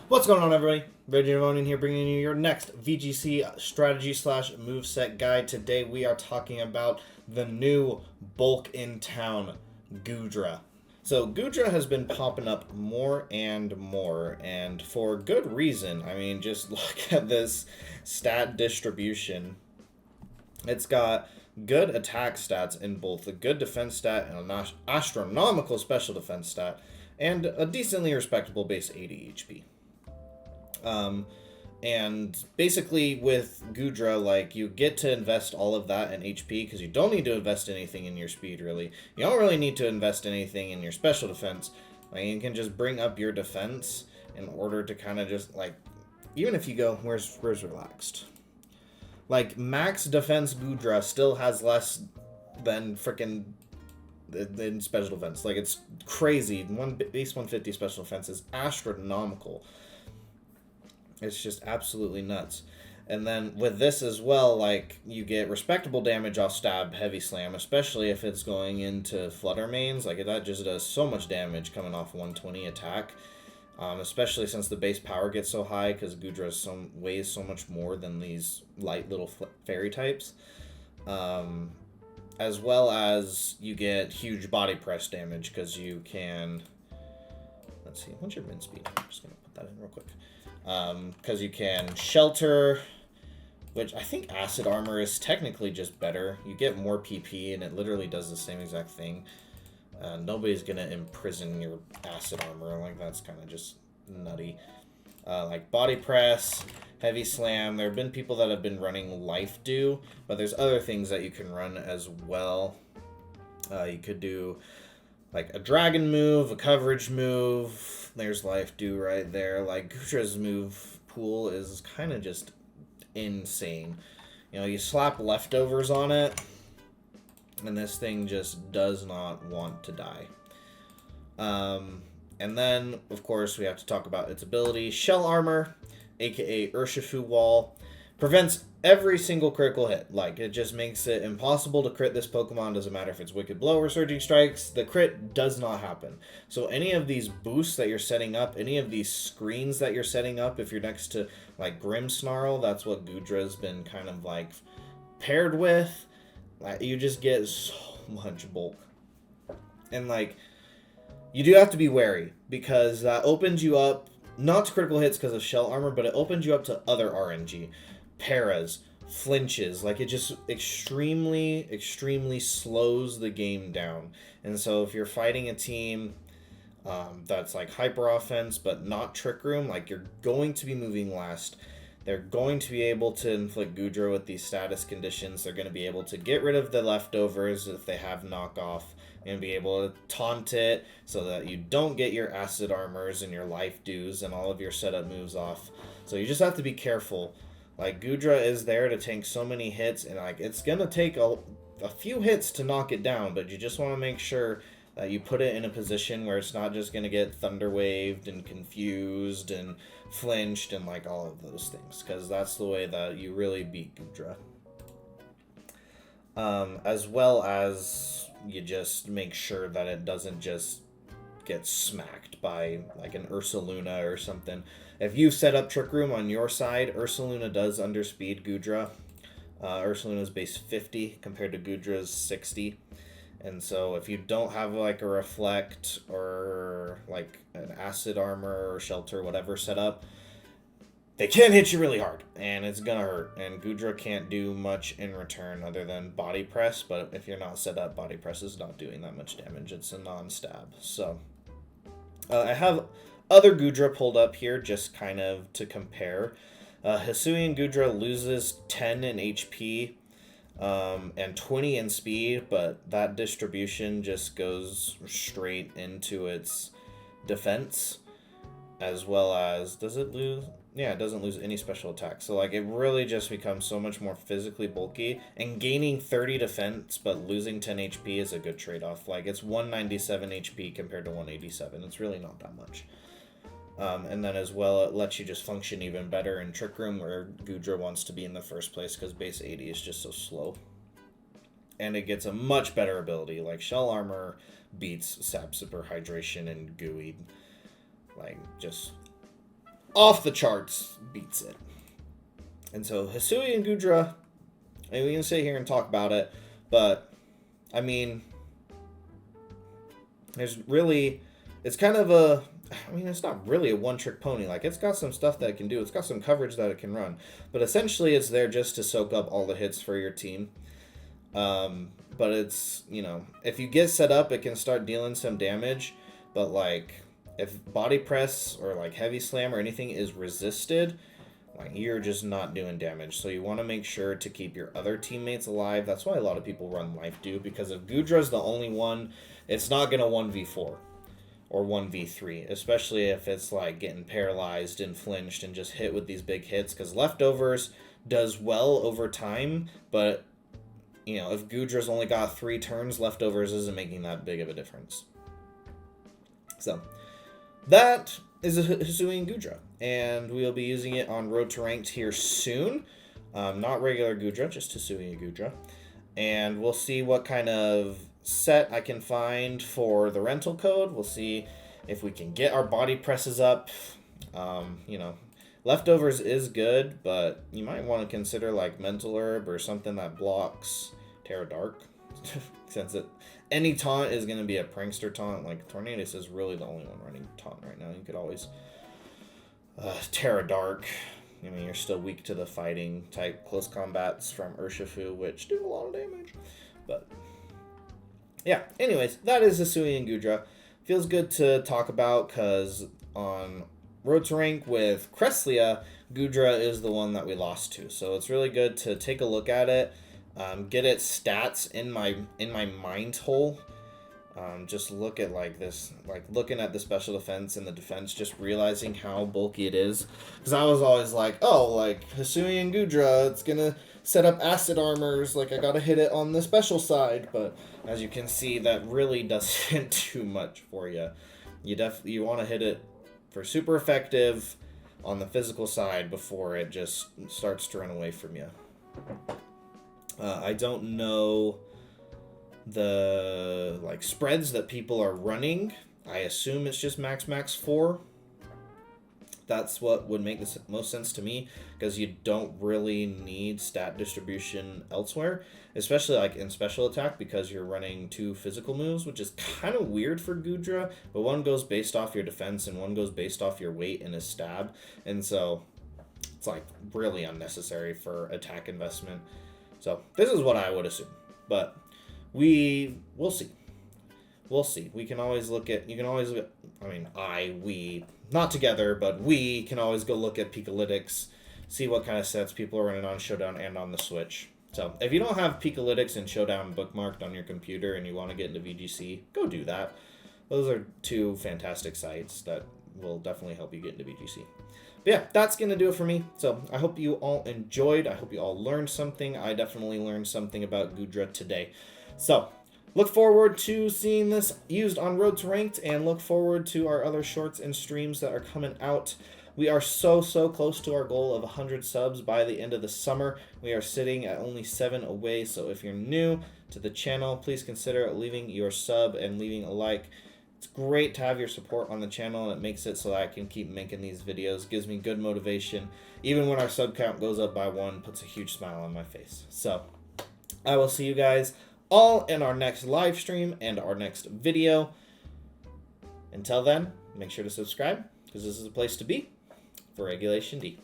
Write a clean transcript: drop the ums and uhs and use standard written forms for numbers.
What's going on, everybody? VGC here, bringing you your next VGC strategy slash moveset guide. Today we are talking about the new bulk in town, Goodra. So Goodra has been popping up more and more, and for good reason. I mean, just look at this stat distribution. It's got good attack stats in both a good defense stat and an astronomical special defense stat, and a decently respectable base 80 HP. And basically with Goodra, like, you get to invest all of that in HP because you don't need to invest anything in your speed, really. You don't really need to invest anything in your special defense. Like, you can just bring up your defense in order to kind of just, like, even if you go, where's relaxed? Like, max defense Goodra still has less than freaking in special defense. Like, it's crazy. Base 150 special defense is astronomical. It's just absolutely nuts. And then with this as well, like, you get respectable damage off stab, heavy slam, especially if it's going into flutter mains. Like, that just does so much damage coming off 120 attack. Especially since the base power gets so high, because Goodra weighs so much more than these light little fairy types. As well as you get huge body press damage, because you can... Let's see, what's your min speed? I'm just going to put that in real quick. Because you can shelter, which I think acid armor is technically just better. You get more PP, and it literally does the same exact thing. Nobody's going to imprison your acid armor. Like, that's kind of just nutty. Like body press, heavy slam. There have been people that have been running life dew, but there's other things that you can run as well. You could do like a dragon move, a coverage move. There's life dew right there. Like, Goodra's move pool is kind of just insane. You know, you slap leftovers on it, and this thing just does not want to die. And then, of course, we have to talk about its ability. Shell Armor, aka Urshifu Wall, prevents every single critical hit. Like, it just makes it impossible to crit this Pokemon. Doesn't matter if it's Wicked Blow or Surging Strikes. The crit does not happen. So any of these boosts that you're setting up, any of these screens that you're setting up, if you're next to, like, Grimmsnarl, that's what Goodra's been kind of, like, paired with. Like, you just get so much bulk. And, like, you do have to be wary, because that opens you up, not to critical hits because of Shell Armor, but it opens you up to other RNG. Paras, flinches, like, it just extremely, extremely slows the game down. And so if you're fighting a team that's like hyper offense but not Trick Room, like, you're going to be moving last. They're going to be able to inflict Goodra with these status conditions. They're going to be able to get rid of the leftovers if they have knockoff, and be able to taunt it so that you don't get your acid armors and your life dews and all of your setup moves off. So you just have to be careful. Like, Goodra is there to tank so many hits, and, like, it's going to take a few hits to knock it down, but you just want to make sure that you put it in a position where it's not just going to get thunder waved and confused and flinched and, like, all of those things, because that's the way that you really beat Goodra. As well as you just make sure that it doesn't just get smacked by, like, an Ursaluna or something. If you set up Trick Room on your side, Ursaluna does underspeed Goodra. Ursaluna's base 50 compared to Goodra's 60. And so if you don't have, like, a Reflect or, like, an Acid Armor or Shelter, whatever set up, they can hit you really hard, and it's gonna hurt. And Goodra can't do much in return other than Body Press, but if you're not set up, Body Press is not doing that much damage. It's a non-stab. So I have other Goodra pulled up here just kind of to compare. Hisuian Goodra loses 10 in HP and 20 in speed, but that distribution just goes straight into its defense, as well as, does it lose? Yeah, it doesn't lose any special attack. So, like, it really just becomes so much more physically bulky, and gaining 30 defense but losing 10 HP is a good trade-off. Like, it's 197 HP compared to 187. It's really not that much. And then as well, it lets you just function even better in Trick Room, where Goodra wants to be in the first place because base 80 is just so slow. And it gets a much better ability. Like, Shell Armor beats Sap Super Hydration and Gooey. Like, just off the charts beats it. And so Hisuian Goodra, and we can sit here and talk about it, but I mean, there's really, it's kind of a, I mean, it's not really a one-trick pony. Like, it's got some stuff that it can do. It's got some coverage that it can run. But essentially, it's there just to soak up all the hits for your team. But it's, you know, if you get set up, it can start dealing some damage. But, like, if body press or, like, heavy slam or anything is resisted, like, you're just not doing damage. So you want to make sure to keep your other teammates alive. That's why a lot of people run Life Dew, because if Goodra's the only one, it's not going to 1v4 or 1v3, especially if it's like getting paralyzed and flinched and just hit with these big hits, because Leftovers does well over time, but, you know, if Goodra's only got 3 turns, Leftovers isn't making that big of a difference. So, that is a Hisuian Goodra, and we'll be using it on Road to Ranked here soon. Not regular Goodra, just Hisuian Goodra. And we'll see what kind of set I can find for the rental code. We'll see if we can get our body presses up. You know, Leftovers is good, but you might want to consider like Mental Herb or something that blocks Terra Dark. Since any taunt is going to be a prankster taunt. Like, Tornadus is really the only one running taunt right now. You could always Terra Dark. I mean, you're still weak to the fighting type close combats from Urshifu, which do a lot of damage. But yeah, anyways, that is Hisuian Goodra. Feels good to talk about because on Road to Rank with Cresselia, Goodra is the one that we lost to. So it's really good to take a look at it, get its stats in my mind hole. Just look at like this, like looking at the special defense and the defense, just realizing how bulky it is. Because I was always like, oh, like Hisuian Goodra, it's gonna set up acid armors, like I gotta hit it on the special side. But as you can see, that really doesn't do much for you. You want to hit it for super effective on the physical side before it just starts to run away from you. I don't know the like spreads that people are running. I assume it's just max 4. That's what would make the most sense to me, because you don't really need stat distribution elsewhere, especially like in special attack, because you're running 2 physical moves, which is kind of weird for Goodra, but one goes based off your defense and one goes based off your weight and a stab, and so it's like really unnecessary for attack investment. So this is what I would assume, but we'll see. We'll see. We can always look at, we, not together, but we can always go look at Peakalytics, see what kind of sets people are running on Showdown and on the Switch. So if you don't have Peakalytics and Showdown bookmarked on your computer and you want to get into VGC, go do that. Those are 2 fantastic sites that will definitely help you get into VGC. But yeah, that's going to do it for me. So I hope you all enjoyed. I hope you all learned something. I definitely learned something about Goodra today. So look forward to seeing this used on Road to Ranked, and look forward to our other shorts and streams that are coming out. We are so close to our goal of 100 subs by the end of the summer. We are sitting at only 7 away, so if you're new to the channel, please consider leaving your sub and leaving a like. It's great to have your support on the channel, and it makes it so that I can keep making these videos. Gives me good motivation. Even when our sub count goes up by 1, puts a huge smile on my face. So I will see you guys all in our next live stream and our next video. Until then, make sure to subscribe, because this is the place to be for Regulation D.